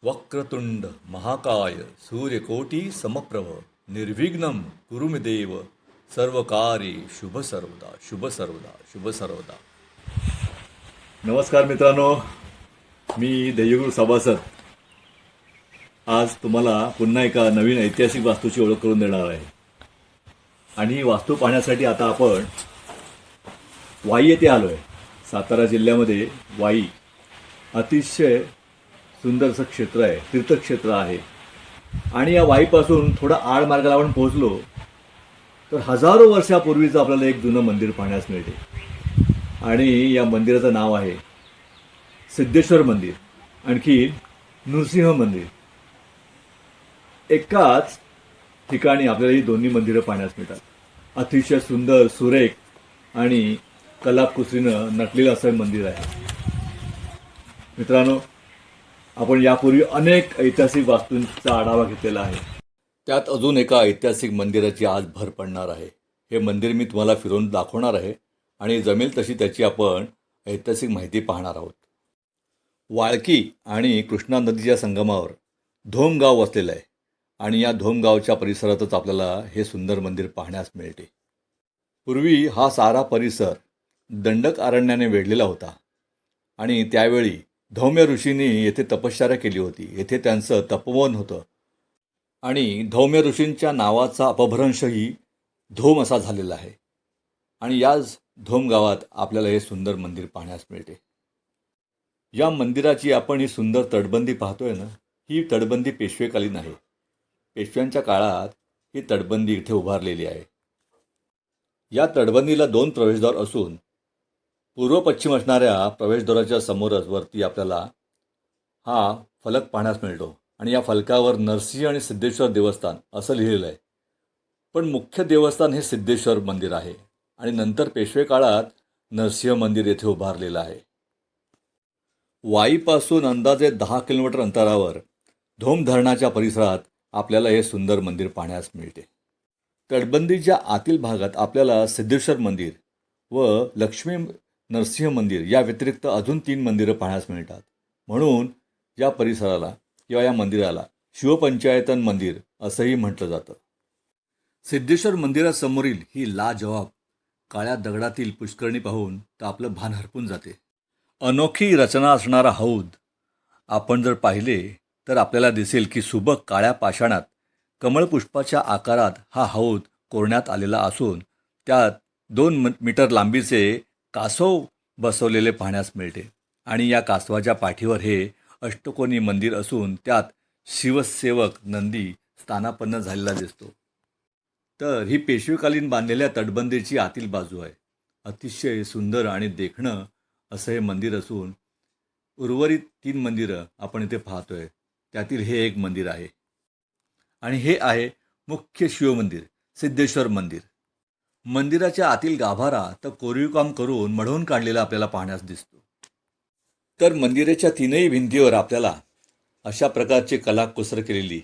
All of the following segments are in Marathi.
वक्रतुंड महाकाय सूर्यकोटी समप्रभ निर्विघ्नं कुरु मे देव सर्वकार्ये शुभ सर्वदा शुभ सर्वदा शुभ सर्वदा. नमस्कार मित्रांनो, मी देयगुरु सभासद आज तुम्हाला पुन्हा एका नवीन ऐतिहासिक वास्तूची ओळख करून देणार आहे. आणि ही वास्तू पाहण्यासाठी आता आपण वाई येथे आलो आहे. सातारा जिल्ह्यामध्ये वाई अतिशय सुंदरसं क्षेत्र आहे, तीर्थक्षेत्र आहे. आणि या वाईपासून थोडा आड मार्गाला आपण पोहोचलो तर हजारो वर्षापूर्वीचं आपल्याला एक जुनं मंदिर पाहण्यास मिळते. आणि या मंदिराचं नाव आहे सिद्धेश्वर मंदिर, आणखी नृसिंह मंदिर. एकाच ठिकाणी आपल्याला ही दोन्ही मंदिरं पाहण्यास मिळतात. अतिशय सुंदर, सुरेख आणि कलाकुसरीनं नटलेलं असं मंदिर आहे. मित्रांनो, आपण यापूर्वी अनेक ऐतिहासिक वास्तूंचा आढावा घेतलेला आहे. त्यात अजून एका ऐतिहासिक मंदिराची आज भर पडणार आहे. हे मंदिर मी तुम्हाला फिरवून दाखवणार आहे आणि जमेल तशी त्याची आपण ऐतिहासिक माहिती पाहणार आहोत. वाळकी आणि कृष्णा नदीच्या संगमावर धोम गाव वसलेलं आहे आणि या धोम गावच्या परिसरातच आपल्याला हे सुंदर मंदिर पाहण्यास मिळते. पूर्वी हा सारा परिसर दंडक अरण्याने वेढलेला होता आणि त्यावेळी धौम्य ऋषींनी येथे तपश्चर्या केली होती. येथे त्यांचं तपोवन होतं आणि धौम्य ऋषींच्या नावाचा अपभ्रंशही धोम असा झालेला आहे. आणि याच धोम गावात आपल्याला हे सुंदर मंदिर पाहण्यास मिळते. या मंदिराची आपण ही सुंदर तटबंदी पाहतोय ना, ही तटबंदी पेशवेकालीन आहे. पेशव्यांच्या काळात ही तटबंदी इथे उभारलेली आहे. या तटबंदीला 2 प्रवेशद्वार असून पूर्व पश्चिम असणाऱ्या प्रवेशद्वाराच्या समोरच वरती आपल्याला हा फलक पाहण्यास मिळतो आणि या फलकावर नरसिंह आणि सिद्धेश्वर देवस्थान असं लिहिलेलं आहे. पण मुख्य देवस्थान हे सिद्धेश्वर मंदिर आहे आणि नंतर पेशवे काळात नरसिंह मंदिर येथे उभारलेलं आहे. वाईपासून अंदाजे 10 किलोमीटर अंतरावर धोम धरणाच्या परिसरात आपल्याला हे सुंदर मंदिर पाहण्यास मिळते. तटबंदीच्या आतील भागात आपल्याला सिद्धेश्वर मंदिर व लक्ष्मी नरसिंह मंदिर या व्यतिरिक्त अजून 3 मंदिरं पाहण्यास मिळतात. म्हणून या परिसराला किंवा या मंदिराला शिवपंचायतन मंदिर असंही म्हटलं जातं. सिद्धेश्वर मंदिरासमोरील ही लाजवाब काळ्या दगडातील पुष्करणी पाहून तर आपलं भान हरपून जाते. अनोखी रचना असणारा हौद आपण जर पाहिले तर आपल्याला दिसेल की सुबक काळ्या पाषाणात कमळपुष्पाच्या आकारात हा हौद कोरण्यात आलेला असून त्यात 2 मीटर लांबीचे कासव बसवलेले पाहण्यास मिळते. आणि या कासवाच्या पाठीवर हे अष्टकोनी मंदिर असून त्यात शिवसेवक नंदी स्थानापन्न झालेला दिसतो. तर ही पेशवेकालीन बांधलेल्या तटबंदीची आतील बाजू आहे. अतिशय सुंदर आणि देखणं असं हे मंदिर असून उर्वरित 3 मंदिरं आपण इथे पाहतोय. त्यातील हे एक मंदिर आहे आणि हे आहे मुख्य शिवमंदिर सिद्धेश्वर मंदिर. मंदिराच्या आतील गाभारा तर कोरीवकाम करून मढवून काढलेला आपल्याला पाहण्यास दिसतो. तर मंदिराच्या 3ही भिंतीवर आपल्याला अशा प्रकारची कलाकुसर केलेली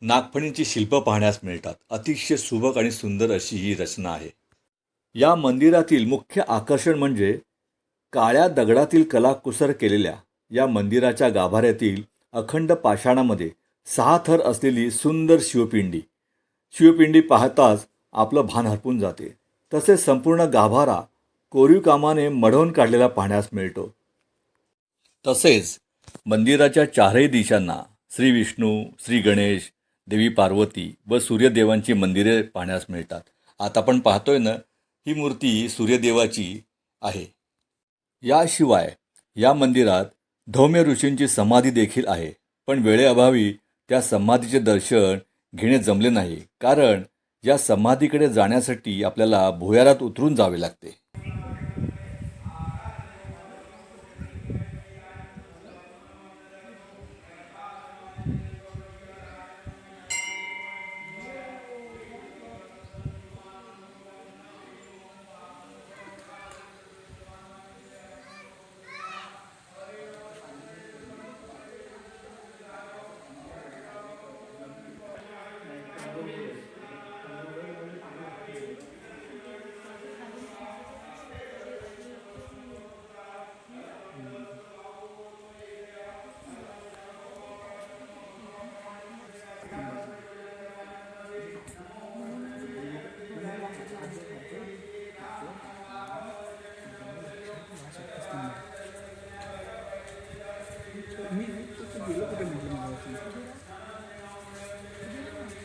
नागफणीची शिल्प पाहण्यास मिळतात. अतिशय सुबक आणि सुंदर अशी ही रचना आहे. या मंदिरातील मुख्य आकर्षण म्हणजे काळ्या दगडातील कलाकुसर केलेल्या या मंदिराच्या गाभाऱ्यातील अखंड पाषाणामध्ये 6 थर असलेली सुंदर शिवपिंडी. शिवपिंडी पाहताच आपलं भान हरपून जाते. तसेच संपूर्ण गाभारा कोरीव कामाने मढवून काढलेला पाहण्यास मिळतो. तसेच मंदिराच्या 4ही दिशांना श्री विष्णू, श्री गणेश, देवी पार्वती व सूर्यदेवांची मंदिरे पाहण्यास मिळतात. आता आपण पाहतोय ना, ही मूर्ती सूर्यदेवाची आहे. याशिवाय या मंदिरात धौम्य ऋषींची समाधी देखील आहे. पण वेळेअभावी त्या समाधीचे दर्शन घेणे जमले नाही, कारण या समाधीकडे जाण्यासाठी आपल्याला भुयारात उतरून जावे लागते.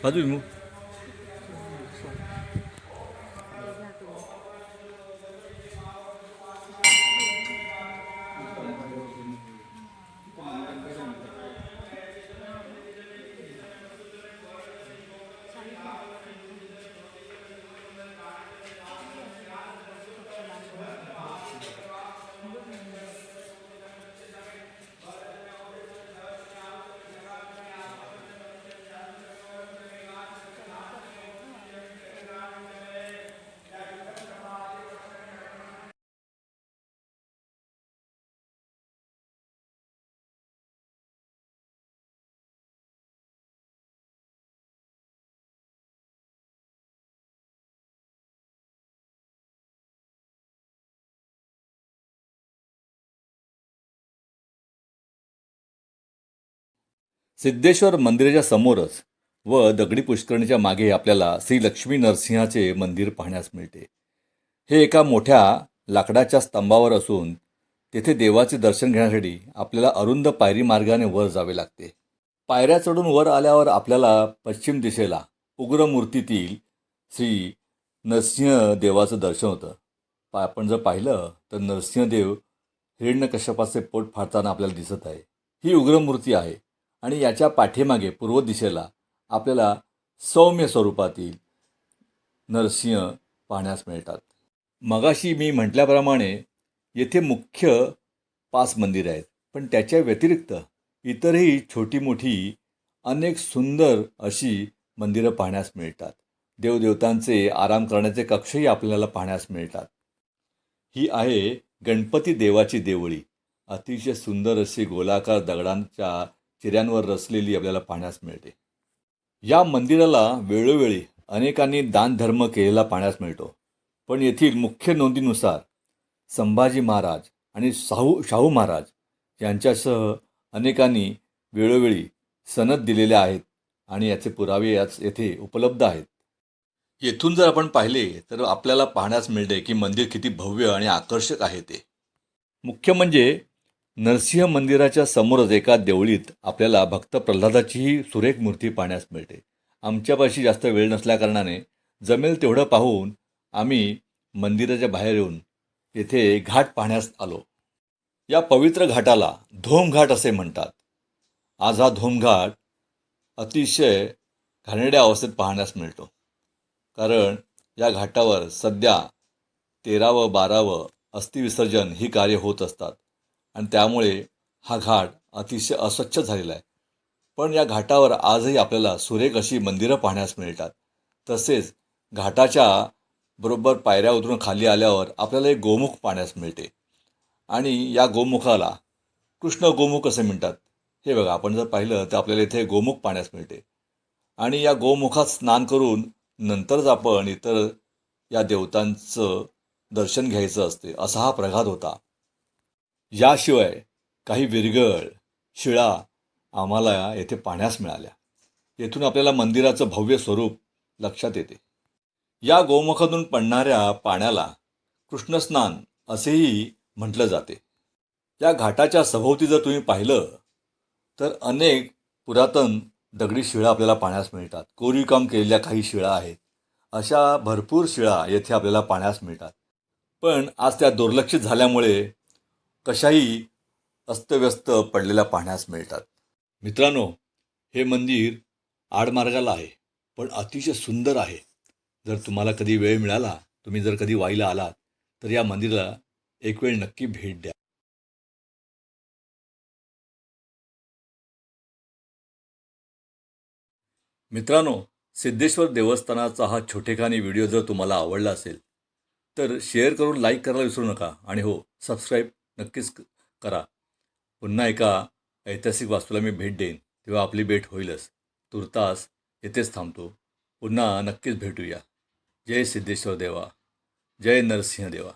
बाजू सिद्धेश्वर मंदिराच्या समोरच व दगडी पुष्करणीच्या मागे आपल्याला श्री लक्ष्मी नरसिंहाचे मंदिर पाहण्यास मिळते. हे एका मोठ्या लाकडाच्या स्तंभावर असून तेथे देवाचे दर्शन घेण्यासाठी आपल्याला अरुंद पायरी मार्गाने वर जावे लागते. पायऱ्या चढून वर आल्यावर आपल्याला पश्चिम दिशेला उग्रमूर्तीतील श्री नरसिंह देवाचं दर्शन होतं. आपण जर पाहिलं तर नरसिंहदेव हिरण्यकश्यपाचे पोट फाडताना आपल्याला दिसत आहे. ही उग्रमूर्ती आहे आणि याच्या पाठीमागे पूर्व दिशेला आपल्याला सौम्य स्वरूपातील नरसिंह पाहण्यास मिळतात. मगाशी मी म्हटल्याप्रमाणे येथे मुख्य 5 मंदिरं आहेत, पण त्याच्या व्यतिरिक्त इतरही छोटी मोठी अनेक सुंदर अशी मंदिरं पाहण्यास मिळतात. देवदेवतांचे आराम करण्याचे कक्षही आपल्याला पाहण्यास मिळतात. ही आहे गणपती देवाची देवळी. अतिशय सुंदर अशी गोलाकार दगडांच्या चिऱ्यांवर रचलेली आपल्याला पाहण्यास मिळते. या मंदिराला वेळोवेळी अनेकांनी दानधर्म केलेला पाहण्यास मिळतो. पण येथील मुख्य नोंदीनुसार संभाजी महाराज आणि शाहू महाराज यांच्यासह अनेकांनी वेळोवेळी सनद दिलेल्या आहेत आणि याचे पुरावे येथे उपलब्ध आहेत. येथून जर आपण पाहिले तर आपल्याला पाहण्यास मिळते की मंदिर किती भव्य आणि आकर्षक आहे ते. मुख्य म्हणजे नरसिंह मंदिराच्या समोरच एका देवळीत आपल्याला भक्त प्रल्हादाचीही सुरेख मूर्ती पाहण्यास मिळते. आमच्यापाशी जास्त वेळ नसल्याकारणाने जमेल तेवढं पाहून आम्ही मंदिराच्या बाहेर येऊन येथे घाट पाहण्यास आलो. या पवित्र घाटाला धोमघाट असे म्हणतात. आज हा धोमघाट अतिशय घाणेरड्या अवस्थेत पाहण्यास मिळतो, कारण या घाटावर सध्या 13व 12व अस्थिविसर्जन ही कार्य होत असतात आणि त्यामुळे हा घाट अतिशय अस्वच्छ झालेला आहे. पण या घाटावर आजही आपल्याला सुरेख अशी मंदिरं पाहण्यास मिळतात. तसेच घाटाच्या बरोबर पायऱ्या उतरून खाली आल्यावर आपल्याला एक गोमुख पाहण्यास मिळते आणि या गोमुखाला कृष्ण गोमुख असे म्हणतात. हे बघा, आपण जर पाहिलं तर आपल्याला इथे गोमुख पाहण्यास मिळते आणि या गोमुखात स्नान करून नंतरच आपण इतर या देवतांचं दर्शन घ्यायचं असते, असा हा प्रघात होता. याशिवाय काही विरगळ शिळा आम्हाला येथे पाहण्यास मिळाल्या. येथून आपल्याला मंदिराचं भव्य स्वरूप लक्षात येते. या गोमुखातून पडणाऱ्या पाण्याला कृष्णस्नान असेही म्हटलं जाते. या घाटाच्या सभोवती जर तुम्ही पाहिलं तर अनेक पुरातन दगडी शिळा आपल्याला पाहण्यास मिळतात. कोरीवकाम केलेल्या काही शिळा आहेत. अशा भरपूर शिळा येथे आपल्याला पाहण्यास मिळतात. पण आज त्या दुर्लक्षित झाल्यामुळे कशाही अस्तव्यस्त पडलेल्या पाहण्यास मिळतात. मित्रांनो, हे मंदिर आडमार्गाला आहे, पण अतिशय सुंदर आहे. जर तुम्हाला कधी वेळ मिळाला, तुम्ही जर कधी वाईला आलात तर या मंदिराला एक वेळ नक्की भेट द्या. मित्रांनो, सिद्धेश्वर देवस्थानाचा हा छोटेखानी व्हिडिओ जर तुम्हाला आवडला असेल तर शेअर करून लाईक करायला विसरू नका आणि हो, सबस्क्राईब नक्कीच करा. पुन्हा एका ऐतिहासिक वास्तूला मी भेट देईन, तेव्हा आपली भेट होईलच. तूर्तास येथेच थांबतो. पुन्हा नक्कीच भेटूया. जय सिद्धेश्वर देवा, जय नरसिंह देवा.